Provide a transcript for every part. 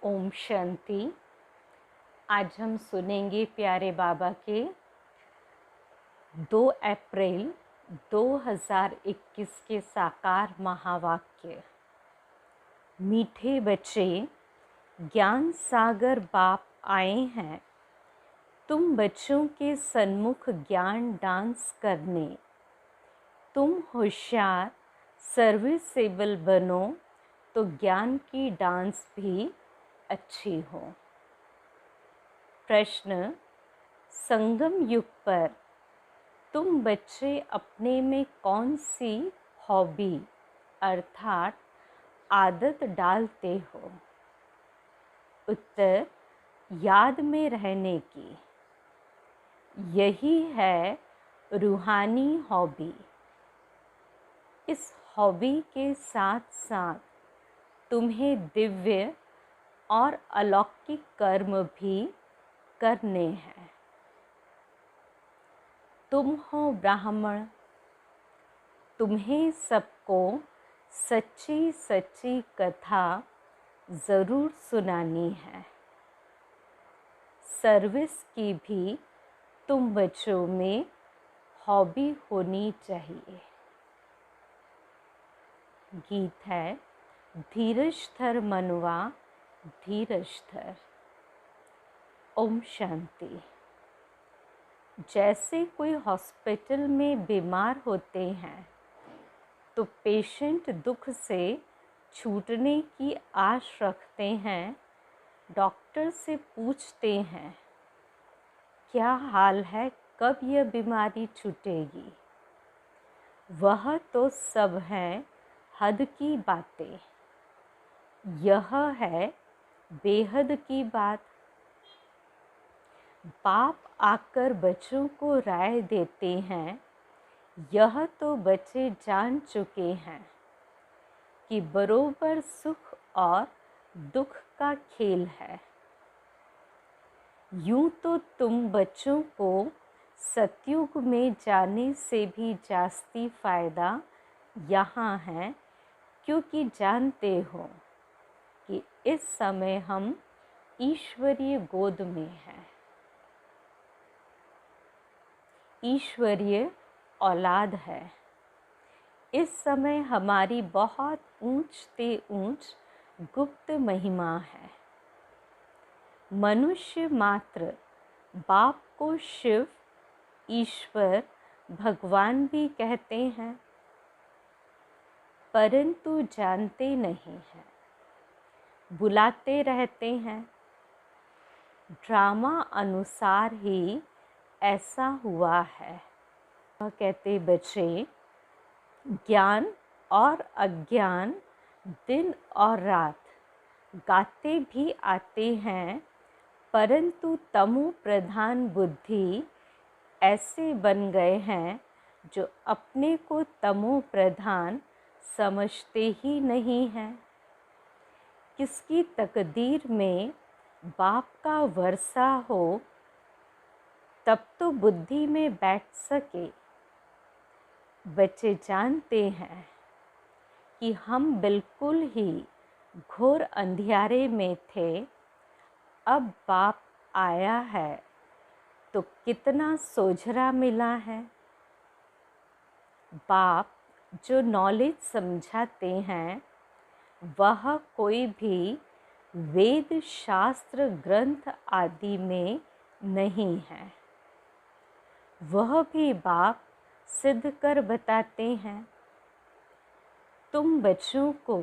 ओम शांति। आज हम सुनेंगे प्यारे बाबा के 2 अप्रैल 2021 के साकार महावाक्य। मीठे बच्चे, ज्ञान सागर बाप आए हैं तुम बच्चों के सन्मुख ज्ञान डांस करने। तुम होशियार सर्विसेबल बनो तो ज्ञान की डांस भी अच्छी हो। प्रश्न: संगम युग पर तुम बच्चे अपने में कौन सी हॉबी अर्थात आदत डालते हो? उत्तर: याद में रहने की। यही है रूहानी हॉबी। इस हॉबी के साथ साथ तुम्हें दिव्य और अलौकिक कर्म भी करने हैं। तुम हो ब्राह्मण, तुम्हें सबको सच्ची सच्ची कथा ज़रूर सुनानी है। सर्विस की भी तुम बच्चों में हॉबी होनी चाहिए। गीत है धीरज धर मनवा धीरज धर। ओम शांति। जैसे कोई हॉस्पिटल में बीमार होते हैं तो पेशेंट दुख से छूटने की आश रखते हैं। डॉक्टर से पूछते हैं क्या हाल है, कब यह बीमारी छूटेगी। वह तो सब हैं हद की बातें, यह है बेहद की बात। बाप आकर बच्चों को राय देते हैं, यह तो बच्चे जान चुके हैं कि बरोबर सुख और दुख का खेल है। यूं तो तुम बच्चों को सतयुग में जाने से भी जास्ती फायदा यहाँ है, क्योंकि जानते हो कि इस समय हम ईश्वरीय गोद में हैं। ईश्वरीय औलाद है। इस समय हमारी बहुत ऊंच से ऊंच गुप्त महिमा है। मनुष्य मात्र बाप को शिव, ईश्वर, भगवान भी कहते हैं, परंतु जानते नहीं हैं, बुलाते रहते हैं। ड्रामा अनुसार ही ऐसा हुआ है। वह कहते बच्चे, ज्ञान और अज्ञान दिन और रात गाते भी आते हैं, परंतु तमो प्रधान बुद्धि ऐसे बन गए हैं जो अपने को तमो प्रधान समझते ही नहीं हैं। किसकी तकदीर में बाप का वर्षा हो तब तो बुद्धि में बैठ सके। बच्चे जानते हैं कि हम बिल्कुल ही घोर अंधियारे में थे, अब बाप आया है तो कितना सोझरा मिला है। बाप जो नॉलेज समझाते हैं वह कोई भी वेद शास्त्र ग्रंथ आदि में नहीं है। वह भी बाप सिद्ध कर बताते हैं। तुम बच्चों को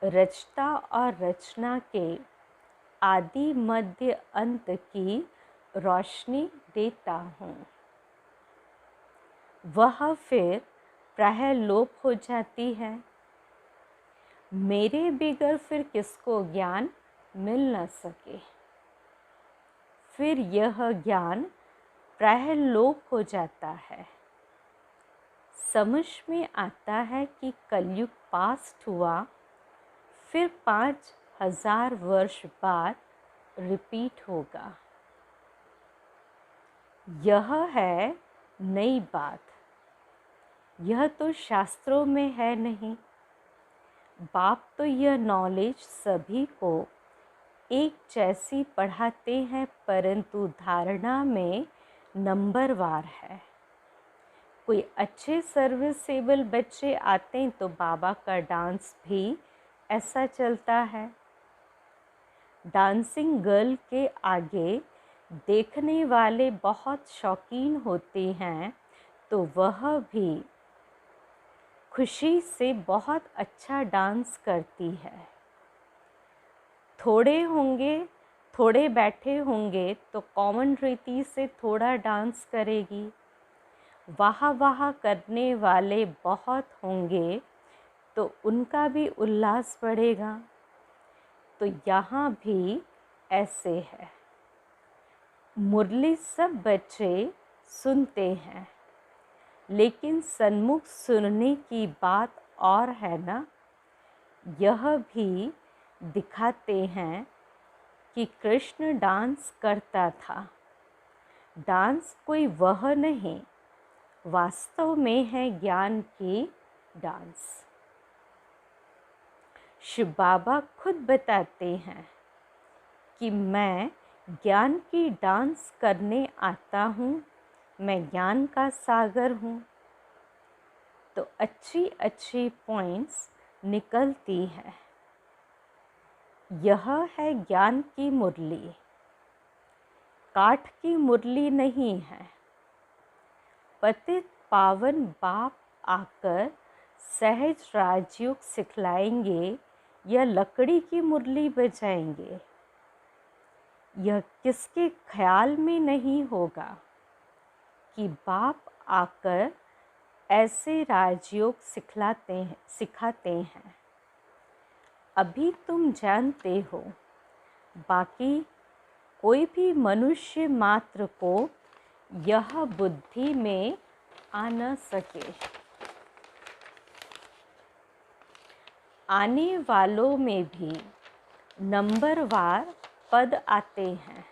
रचता और रचना के आदि मध्य अंत की रोशनी देता हूँ। वह फिर प्रायः लोप हो जाती है। मेरे बिगर फिर किसको ज्ञान मिल न सके। फिर यह ज्ञान प्रायः लोप हो जाता है। समझ में आता है कि कलयुग पास्ट हुआ, फिर 5000 वर्ष बाद रिपीट होगा। यह है नई बात, यह तो शास्त्रों में है नहीं। बाप तो यह नॉलेज सभी को एक जैसी पढ़ाते हैं, परंतु धारणा में नंबरवार है। कोई अच्छे सर्विसेबल बच्चे आते हैं तो बाबा का डांस भी ऐसा चलता है। डांसिंग गर्ल के आगे देखने वाले बहुत शौकीन होते हैं तो वह भी खुशी से बहुत अच्छा डांस करती है। थोड़े बैठे होंगे तो कॉमन रीति से थोड़ा डांस करेगी। वाह वाह करने वाले बहुत होंगे तो उनका भी उल्लास बढ़ेगा। तो यहाँ भी ऐसे है। मुरली सब बच्चे सुनते हैं, लेकिन सन्मुख सुनने की बात और है ना। यह भी दिखाते हैं कि कृष्ण डांस करता था। डांस कोई वह नहीं, वास्तव में है ज्ञान की डांस। शिव बाबा खुद बताते हैं कि मैं ज्ञान की डांस करने आता हूँ, मैं ज्ञान का सागर हूँ। तो अच्छी अच्छी पॉइंट्स निकलती है। यह है ज्ञान की मुरली, काठ की मुरली नहीं है। पतित पावन बाप आकर सहज राजयोग सिखलाएंगे या लकड़ी की मुरली बजाएंगे, यह किसके ख्याल में नहीं होगा कि बाप आकर ऐसे राजयोग सिखाते हैं। अभी तुम जानते हो, बाकी कोई भी मनुष्य मात्र को यह बुद्धि में आ न सके। आने वालों में भी नंबरवार पद आते हैं।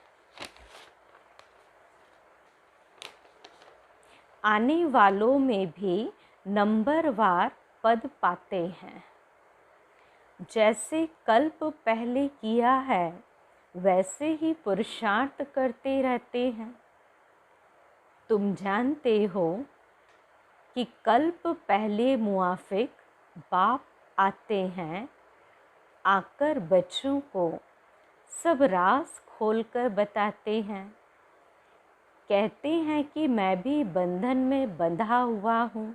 आने वालों में भी नंबरवार पद पाते हैं। जैसे कल्प पहले किया है वैसे ही पुरुषार्थ करते रहते हैं। तुम जानते हो कि कल्प पहले मुआफिक बाप आते हैं, आकर बच्चों को सब राज खोलकर बताते हैं। कहते हैं कि मैं भी बंधन में बंधा हुआ हूँ।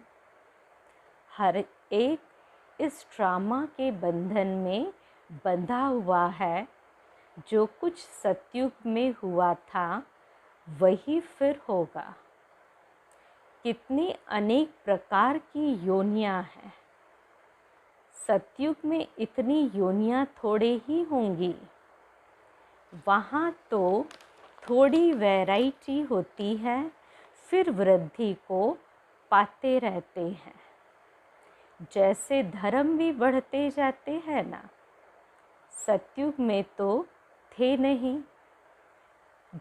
हर एक इस ड्रामा के बंधन में बंधा हुआ है। जो कुछ सतयुग में हुआ था वही फिर होगा। कितनी अनेक प्रकार की योनियां हैं। सतयुग में इतनी योनियां थोड़े ही होंगी। वहाँ तो थोड़ी वैरायटी होती है, फिर वृद्धि को पाते रहते हैं। जैसे धर्म भी बढ़ते जाते हैं ना। सतयुग में तो थे नहीं।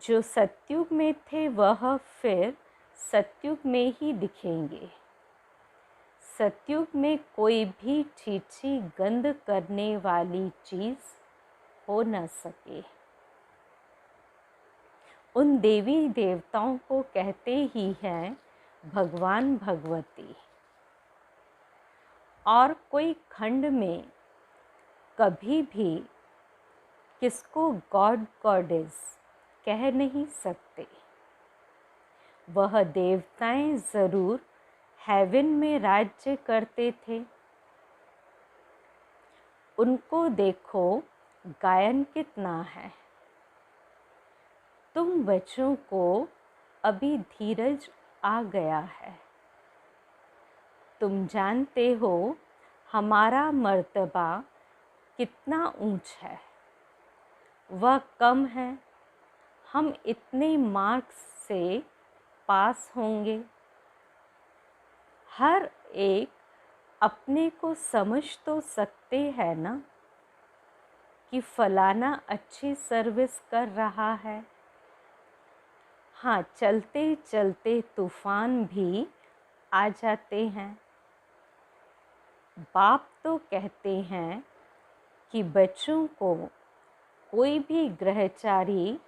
जो सतयुग में थे वह फिर सतयुग में ही दिखेंगे। सतयुग में कोई भी छीछी गंध करने वाली चीज़ हो न सके। उन देवी देवताओं को कहते ही हैं भगवान भगवती। और कोई खंड में कभी भी किसको गॉड गॉडेस कह नहीं सकते। वह देवताएं ज़रूर हेवन में राज्य करते थे। उनको देखो गायन कितना है। तुम बच्चों को अभी धीरज आ गया है। तुम जानते हो हमारा मर्तबा कितना ऊंच है। वह कम है। हम इतने मार्क्स से पास होंगे। हर एक अपने को समझ तो सकते हैं ना कि फलाना अच्छी सर्विस कर रहा है। हाँ, चलते चलते तूफान भी आ जाते हैं। बाप तो कहते हैं कि बच्चों को कोई भी ग्रहचारी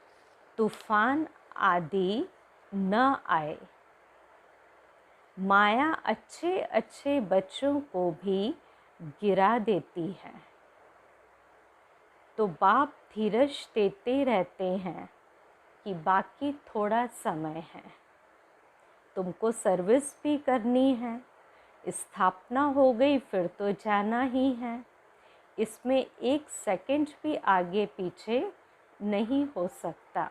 तूफान आदि न आए। माया अच्छे अच्छे बच्चों को भी गिरा देती है। तो बाप धीरज देते रहते हैं कि बाकी थोड़ा समय है, तुमको सर्विस भी करनी है, स्थापना हो गई फिर तो जाना ही है, इसमें 1 सेकंड भी आगे पीछे नहीं हो सकता।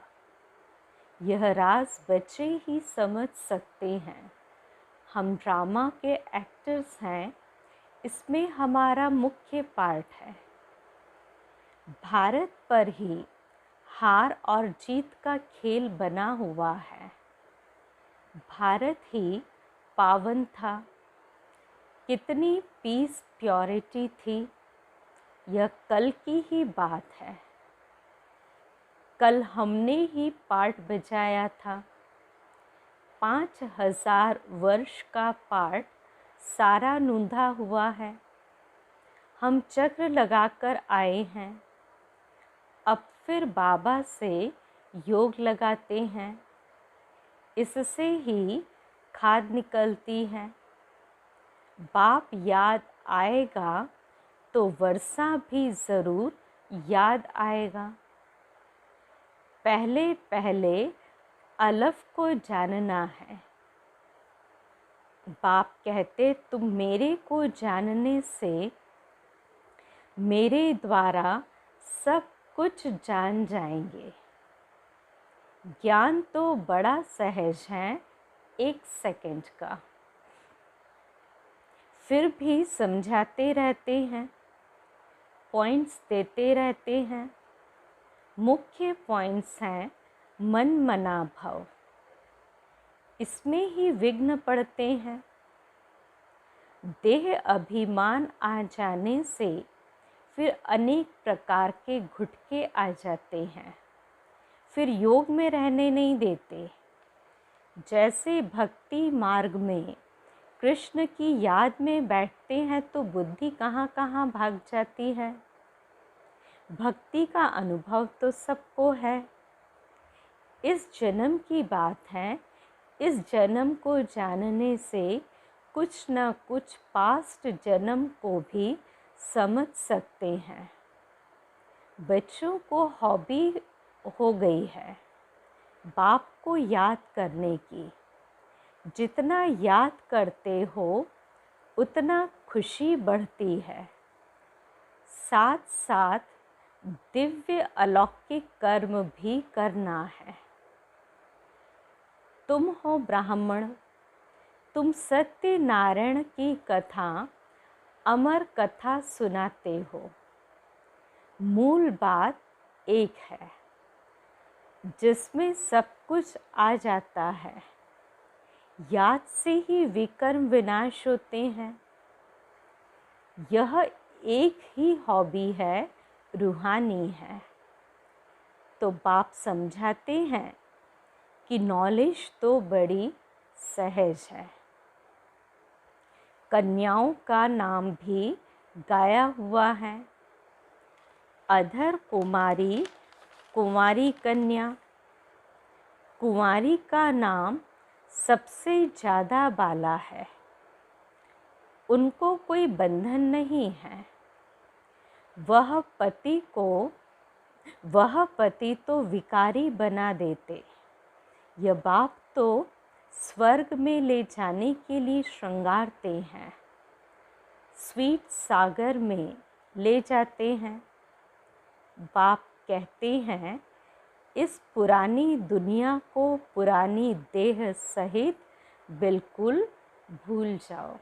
यह राज बच्चे ही समझ सकते हैं। हम ड्रामा के एक्टर्स हैं, इसमें हमारा मुख्य पार्ट है। भारत पर ही हार और जीत का खेल बना हुआ है। भारत ही पावन था। कितनी पीस प्योरिटी थी, यह कल की ही बात है। कल हमने ही पार्ट बजाया था। 5000 वर्ष का पार्ट सारा नूंधा हुआ है। हम चक्र लगाकर आए हैं, अब फिर बाबा से योग लगाते हैं, इससे ही खाद निकलती है। बाप याद आएगा तो वर्षा भी ज़रूर याद आएगा। पहले पहले अलफ को जानना है। बाप कहते तुम मेरे को जानने से मेरे द्वारा सब कुछ जान जाएंगे। ज्ञान तो बड़ा सहज है, 1 सेकंड का, फिर भी समझाते रहते हैं, पॉइंट्स देते रहते हैं। मुख्य पॉइंट्स हैं मन मना भव, इसमें ही विघ्न पड़ते हैं। देह अभिमान आ जाने से फिर अनेक प्रकार के घुटके आ जाते हैं, फिर योग में रहने नहीं देते। जैसे भक्ति मार्ग में कृष्ण की याद में बैठते हैं तो बुद्धि कहाँ कहाँ भाग जाती है। भक्ति का अनुभव तो सबको है। इस जन्म की बात है, इस जन्म को जानने से कुछ न कुछ पास्ट जन्म को भी समझ सकते हैं। बच्चों को हॉबी हो गई है बाप को याद करने की। जितना याद करते हो उतना खुशी बढ़ती है। साथ साथ दिव्य अलौकिक कर्म भी करना है। तुम हो ब्राह्मण, तुम सत्यनारायण की कथा अमर कथा सुनाते हो। मूल बात एक है जिसमें सब कुछ आ जाता है। याद से ही विकर्म विनाश होते हैं। यह एक ही हॉबी है, रूहानी है। तो बाप समझाते हैं कि नॉलेज तो बड़ी सहज है। कन्याओं का नाम भी गाया हुआ है। अधर कुमारी, कुंवारी कन्या। कुंवारी का नाम सबसे ज़्यादा बाला है। उनको कोई बंधन नहीं है। वह पति तो विकारी बना देते। यह बाप तो स्वर्ग में ले जाने के लिए श्रृंगारते हैं, स्वीट सागर में ले जाते हैं। बाप कहते हैं इस पुरानी दुनिया को पुरानी देह सहित बिल्कुल भूल जाओ।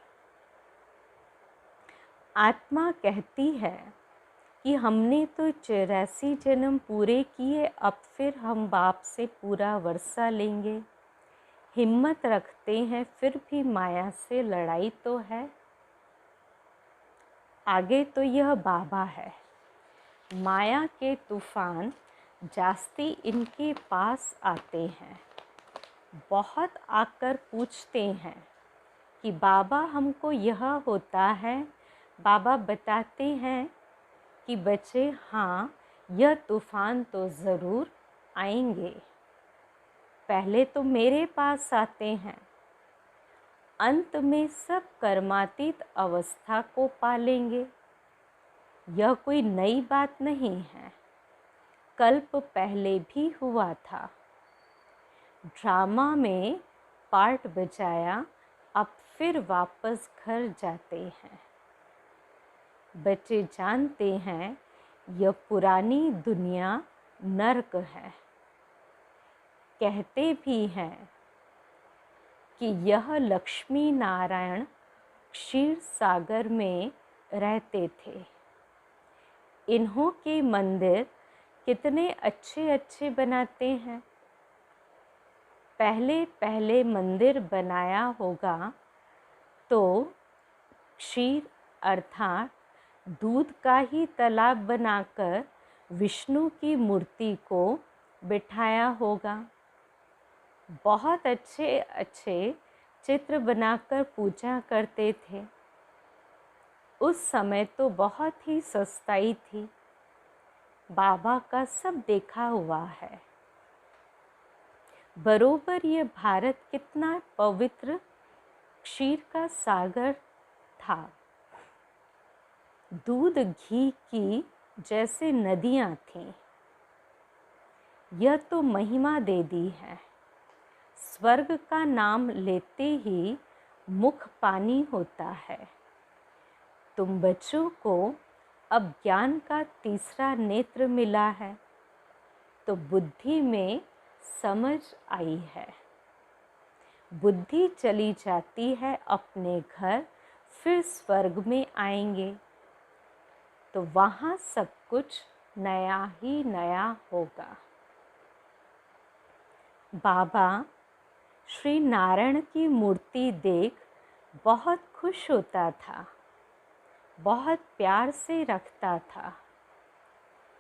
आत्मा कहती है कि हमने तो 84 जन्म पूरे किए, अब फिर हम बाप से पूरा वर्षा लेंगे। हिम्मत रखते हैं, फिर भी माया से लड़ाई तो है। आगे तो यह बाबा है। माया के तूफान जास्ती इनके पास आते हैं। बहुत आकर पूछते हैं कि बाबा हमको यह होता है। बाबा बताते हैं कि बच्चे हाँ, यह तूफान तो ज़रूर आएंगे। पहले तो मेरे पास आते हैं, अंत में सब कर्मातीत अवस्था को पालेंगे। यह कोई नई बात नहीं है, कल्प पहले भी हुआ था। ड्रामा में पार्ट बजाया, अब फिर वापस घर जाते हैं। बच्चे जानते हैं यह पुरानी दुनिया नर्क है। कहते भी हैं कि यह लक्ष्मी नारायण क्षीर सागर में रहते थे। इन्हों के मंदिर कितने अच्छे अच्छे बनाते हैं। पहले पहले मंदिर बनाया होगा तो क्षीर अर्थात दूध का ही तालाब बनाकर विष्णु की मूर्ति को बिठाया होगा। बहुत अच्छे अच्छे चित्र बनाकर पूजा करते थे। उस समय तो बहुत ही सस्ताई थी। बाबा का सब देखा हुआ है। बरोबर ये भारत कितना पवित्र क्षीर का सागर था। दूध घी की जैसे नदियाँ थीं। यह तो महिमा दे दी है। स्वर्ग का नाम लेते ही मुख पानी होता है। तुम बच्चों को अब ज्ञान का तीसरा नेत्र मिला है, तो बुद्धि में समझ आई है। बुद्धि चली जाती है अपने घर, फिर स्वर्ग में आएंगे तो वहाँ सब कुछ नया ही नया होगा। बाबा श्री नारायण की मूर्ति देख बहुत खुश होता था, बहुत प्यार से रखता था।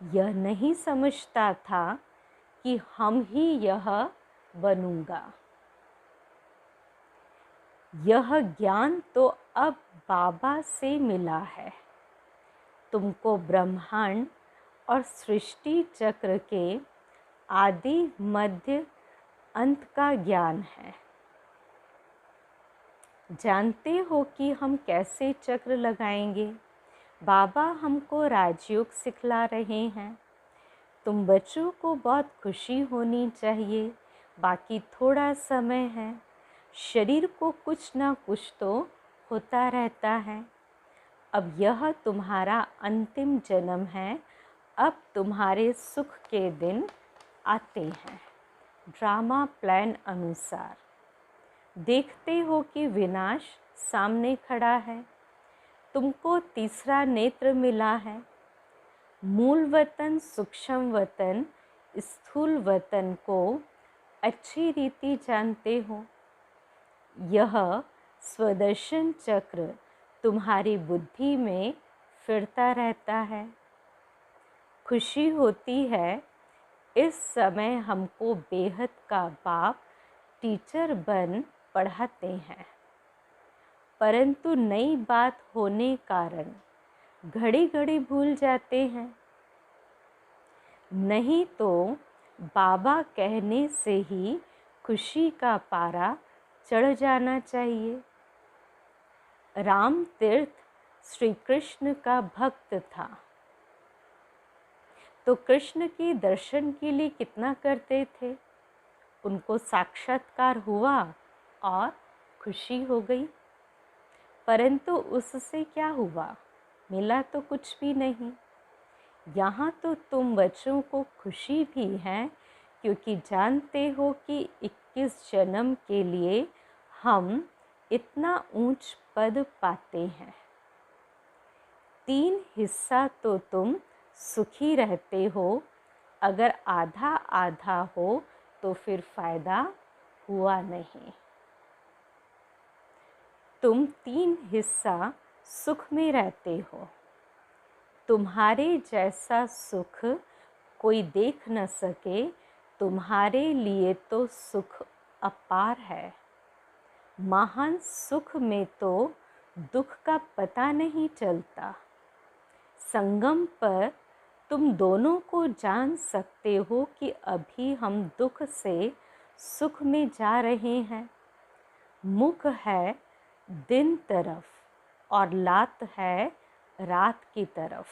यह नहीं समझता था कि हम ही यह बनूंगा। यह ज्ञान तो अब बाबा से मिला है। तुमको ब्रह्मांड और सृष्टि चक्र के आदि मध्य अंत का ज्ञान है। जानते हो कि हम कैसे चक्र लगाएंगे। बाबा हमको राजयोग सिखला रहे हैं। तुम बच्चों को बहुत खुशी होनी चाहिए। बाकी थोड़ा समय है। शरीर को कुछ ना कुछ तो होता रहता है। अब यह तुम्हारा अंतिम जन्म है। अब तुम्हारे सुख के दिन आते हैं। ड्रामा प्लान अनुसार देखते हो कि विनाश सामने खड़ा है। तुमको तीसरा नेत्र मिला है। मूल वतन, सूक्ष्म वतन, स्थूल वतन को अच्छी रीति जानते हो। यह स्वदर्शन चक्र तुम्हारी बुद्धि में फिरता रहता है। खुशी होती है। इस समय हमको बेहद का बाप टीचर बन पढ़ाते हैं, परंतु नई बात होने कारण घड़ी घड़ी भूल जाते हैं। नहीं तो बाबा कहने से ही खुशी का पारा चढ़ जाना चाहिए। राम तीर्थ श्री कृष्ण का भक्त था, तो कृष्ण के दर्शन के लिए कितना करते थे। उनको साक्षात्कार हुआ और खुशी हो गई, परंतु उससे क्या हुआ, मिला तो कुछ भी नहीं। यहाँ तो तुम बच्चों को खुशी भी है, क्योंकि जानते हो कि 21 जन्म के लिए हम इतना ऊंच पद पाते हैं। 3 हिस्सा तो तुम सुखी रहते हो। अगर आधा आधा हो तो फिर फायदा हुआ नहीं। तुम 3 हिस्सा सुख में रहते हो। तुम्हारे जैसा सुख कोई देख न सके। तुम्हारे लिए तो सुख अपार है। महान सुख में तो दुख का पता नहीं चलता। संगम पर तुम दोनों को जान सकते हो कि अभी हम दुख से सुख में जा रहे हैं। मुख है दिन तरफ और लात है रात की तरफ।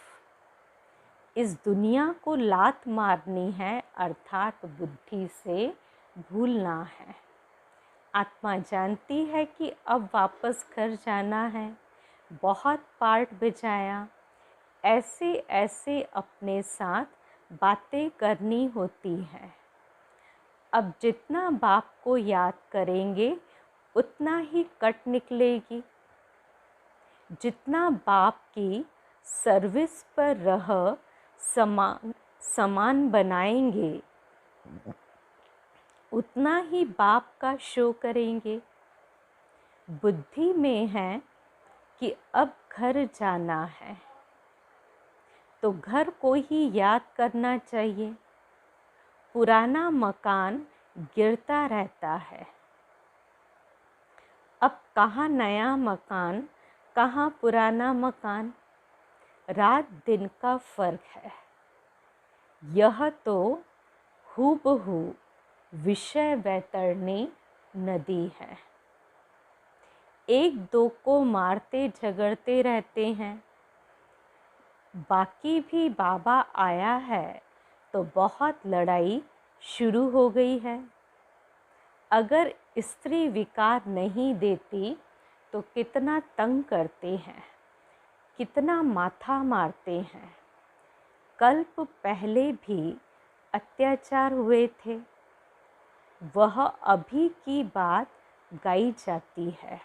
इस दुनिया को लात मारनी है, अर्थात बुद्धि से भूलना है। आत्मा जानती है कि अब वापस घर जाना है। बहुत पार्ट बजाया, ऐसे ऐसे अपने साथ बातें करनी होती हैं। अब जितना बाप को याद करेंगे उतना ही कट निकलेगी। जितना बाप की सर्विस पर रह समान बनाएंगे उतना ही बाप का शो करेंगे। बुद्धि में है कि अब घर जाना है, तो घर को ही याद करना चाहिए। पुराना मकान गिरता रहता है। अब कहाँ नया मकान, कहाँ पुराना मकान, रात दिन का फर्क है। यह तो हूबहू विषय वैतरणी नदी है। एक दो को मारते झगड़ते रहते हैं। बाकी भी बाबा आया है तो बहुत लड़ाई शुरू हो गई है। अगर स्त्री विकार नहीं देती तो कितना तंग करते हैं, कितना माथा मारते हैं। कल्प पहले भी अत्याचार हुए थे। वह अभी की बात गाई जाती है।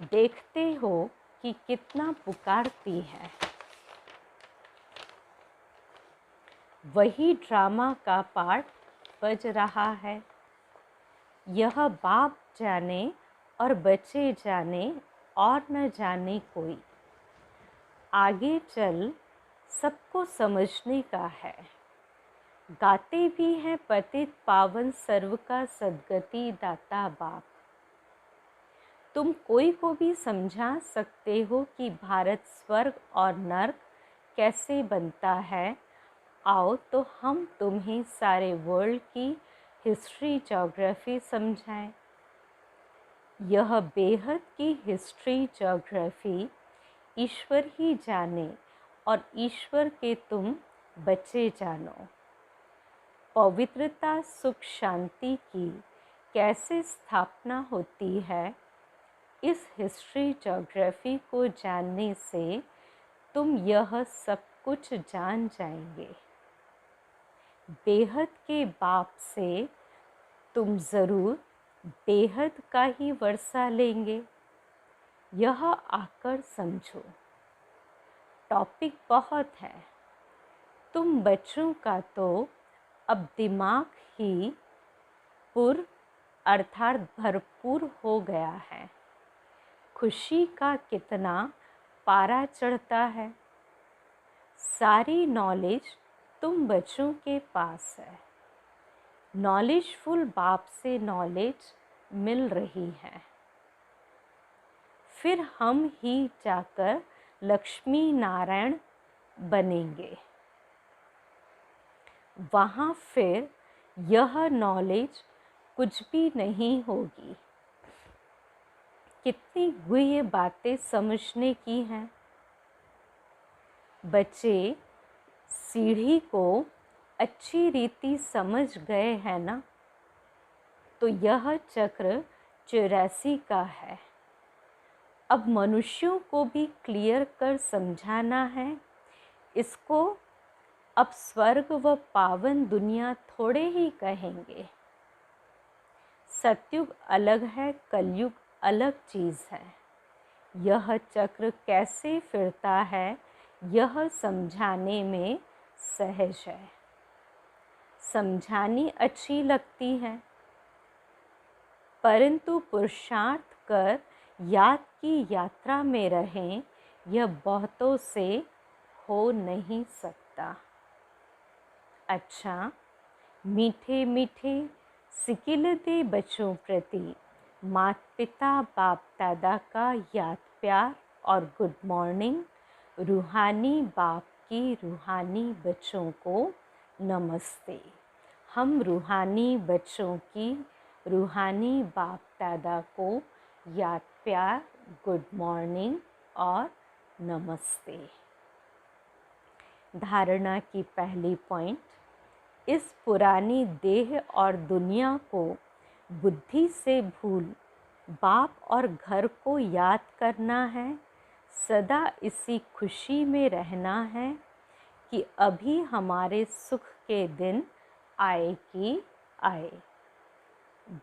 देखते हो कि कितना पुकारती है। वही ड्रामा का पार्ट बज रहा है। यह बाप जाने और बच्चे जाने और न जाने कोई। आगे चल सबको समझने का है। गाते भी हैं पतित पावन सर्व का सद्गति दाता बाप। तुम कोई को भी समझा सकते हो कि भारत स्वर्ग और नर्क कैसे बनता है। आओ तो हम तुम्हें सारे वर्ल्ड की हिस्ट्री ज्योग्राफी समझाएं। यह बेहद की हिस्ट्री ज्योग्राफी ईश्वर ही जाने और ईश्वर के तुम बच्चे जानो। पवित्रता सुख शांति की कैसे स्थापना होती है, इस हिस्ट्री ज्योग्राफी को जानने से तुम यह सब कुछ जान जाएंगे। बेहद के बाप से तुम ज़रूर बेहद का ही वर्षा लेंगे। यह आकर समझो। टॉपिक बहुत है। तुम बच्चों का तो अब दिमाग ही अर्थात भरपूर हो गया है। खुशी का कितना पारा चढ़ता है। सारी नॉलेज तुम बच्चों के पास है। नॉलेजफुल बाप से नॉलेज मिल रही है। फिर हम ही जाकर लक्ष्मी नारायण बनेंगे। वहाँ फिर यह नॉलेज कुछ भी नहीं होगी। कितनी गुह्य बातें समझने की हैं। बच्चे सीढ़ी को अच्छी रीति समझ गए हैं ना। तो यह चक्र 84 का है। अब मनुष्यों को भी क्लियर कर समझाना है। इसको अब स्वर्ग व पावन दुनिया थोड़े ही कहेंगे। सतयुग अलग है, कलयुग अलग चीज़ है। यह चक्र कैसे फिरता है, यह समझाने में सहज है। समझानी अच्छी लगती है, परंतु पुरुषार्थ कर याद की यात्रा में रहें, यह बहुतों से हो नहीं सकता। अच्छा, मीठे मीठे सिकिलते बच्चों प्रति माता पिता बाप दादा का याद प्यार और गुड मॉर्निंग। रूहानी बाप की रूहानी बच्चों को नमस्ते। हम रूहानी बच्चों की रूहानी बाप दादा को याद प्यार, गुड मॉर्निंग और नमस्ते। धारणा की पहली पॉइंट, इस पुरानी देह और दुनिया को बुद्धि से भूल बाप और घर को याद करना है। सदा इसी खुशी में रहना है कि अभी हमारे सुख के दिन आए कि आए।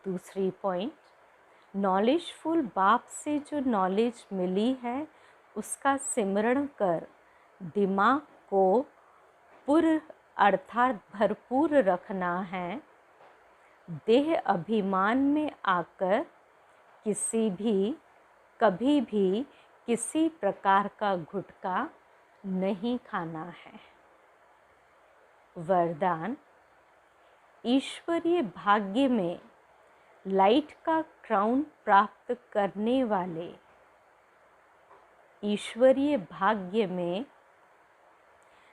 दूसरी पॉइंट, नॉलेजफुल बाप से जो नॉलेज मिली है उसका सिमरण कर दिमाग को पूर्ण अर्थात भरपूर रखना है। देह अभिमान में आकर कभी भी किसी प्रकार का गुटखा नहीं खाना है। वरदान, ईश्वरीय भाग्य में लाइट का क्राउन प्राप्त करने वाले, ईश्वरीय भाग्य में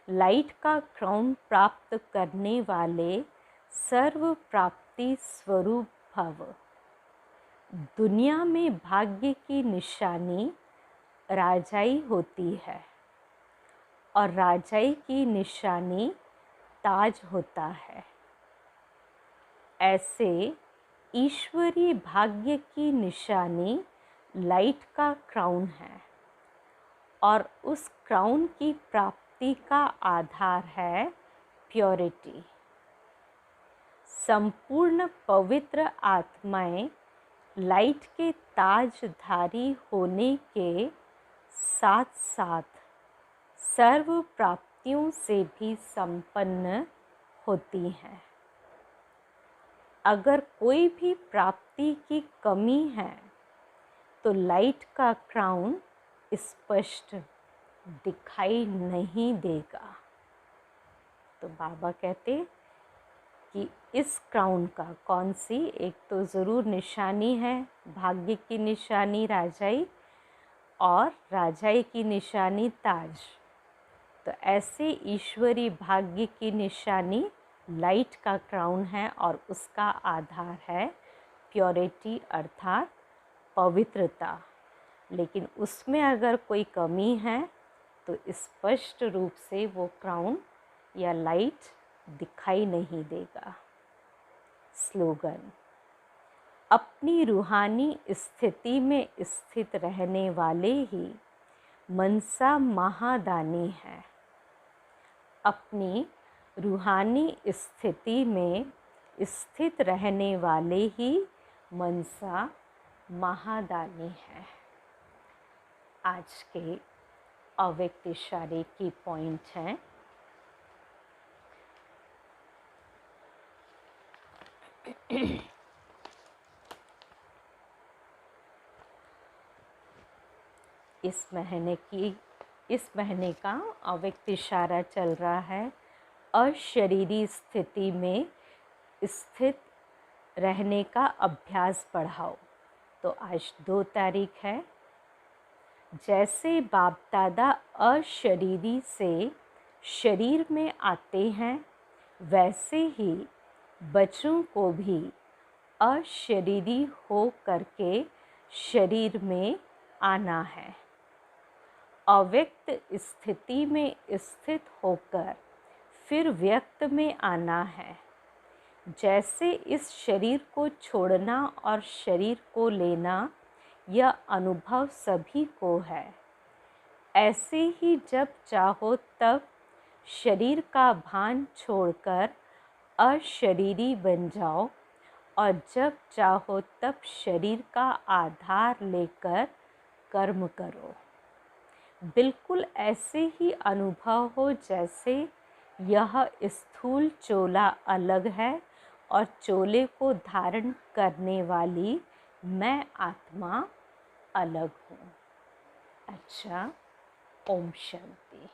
लाइट का क्राउन प्राप्त करने वाले सर्व प्राप्ति स्वरूप भव। दुनिया में भाग्य की निशानी राजाई होती है और राजाई की निशानी ताज होता है। ऐसे ईश्वरीय भाग्य की निशानी लाइट का क्राउन है और उस क्राउन की प्राप्ति का आधार है प्योरिटी। संपूर्ण पवित्र आत्माएं लाइट के ताजधारी होने के साथ साथ सर्व प्राप्तियों से भी संपन्न होती हैं। अगर कोई भी प्राप्ति की कमी है तो लाइट का क्राउन स्पष्ट दिखाई नहीं देगा। तो बाबा कहते कि इस क्राउन का कौन सी, एक तो ज़रूर निशानी है भाग्य की निशानी राजाई और राजाई की निशानी ताज। तो ऐसे ईश्वरी भाग्य की निशानी लाइट का क्राउन है और उसका आधार है प्योरिटी अर्थात पवित्रता। लेकिन उसमें अगर कोई कमी है तो स्पष्ट रूप से वो क्राउन या लाइट दिखाई नहीं देगा। स्लोगन, अपनी रूहानी स्थिति में स्थित रहने वाले ही मनसा महादानी है। अपनी रूहानी स्थिति में स्थित रहने वाले ही मनसा महादानी है। आज के अव्यक्त इशारे की पॉइंट हैं, इस महीने का अव्यक्त इशारा चल रहा है अशरीरी स्थिति में स्थित रहने का अभ्यास बढ़ाओ। तो आज 2 तारीख है। जैसे बाप दादा अशरीरी से शरीर में आते हैं वैसे ही बच्चों को भी अशरीरी हो करके शरीर में आना है। अव्यक्त स्थिति में स्थित होकर फिर व्यक्त में आना है। जैसे इस शरीर को छोड़ना और शरीर को लेना यह अनुभव सभी को है, ऐसे ही जब चाहो तब शरीर का भान छोड़कर अशरीरी बन जाओ और जब चाहो तब शरीर का आधार लेकर कर्म करो। बिल्कुल ऐसे ही अनुभव हो जैसे यह स्थूल चोला अलग है और चोले को धारण करने वाली मैं आत्मा अलग हूँ। अच्छा, ओम शांति।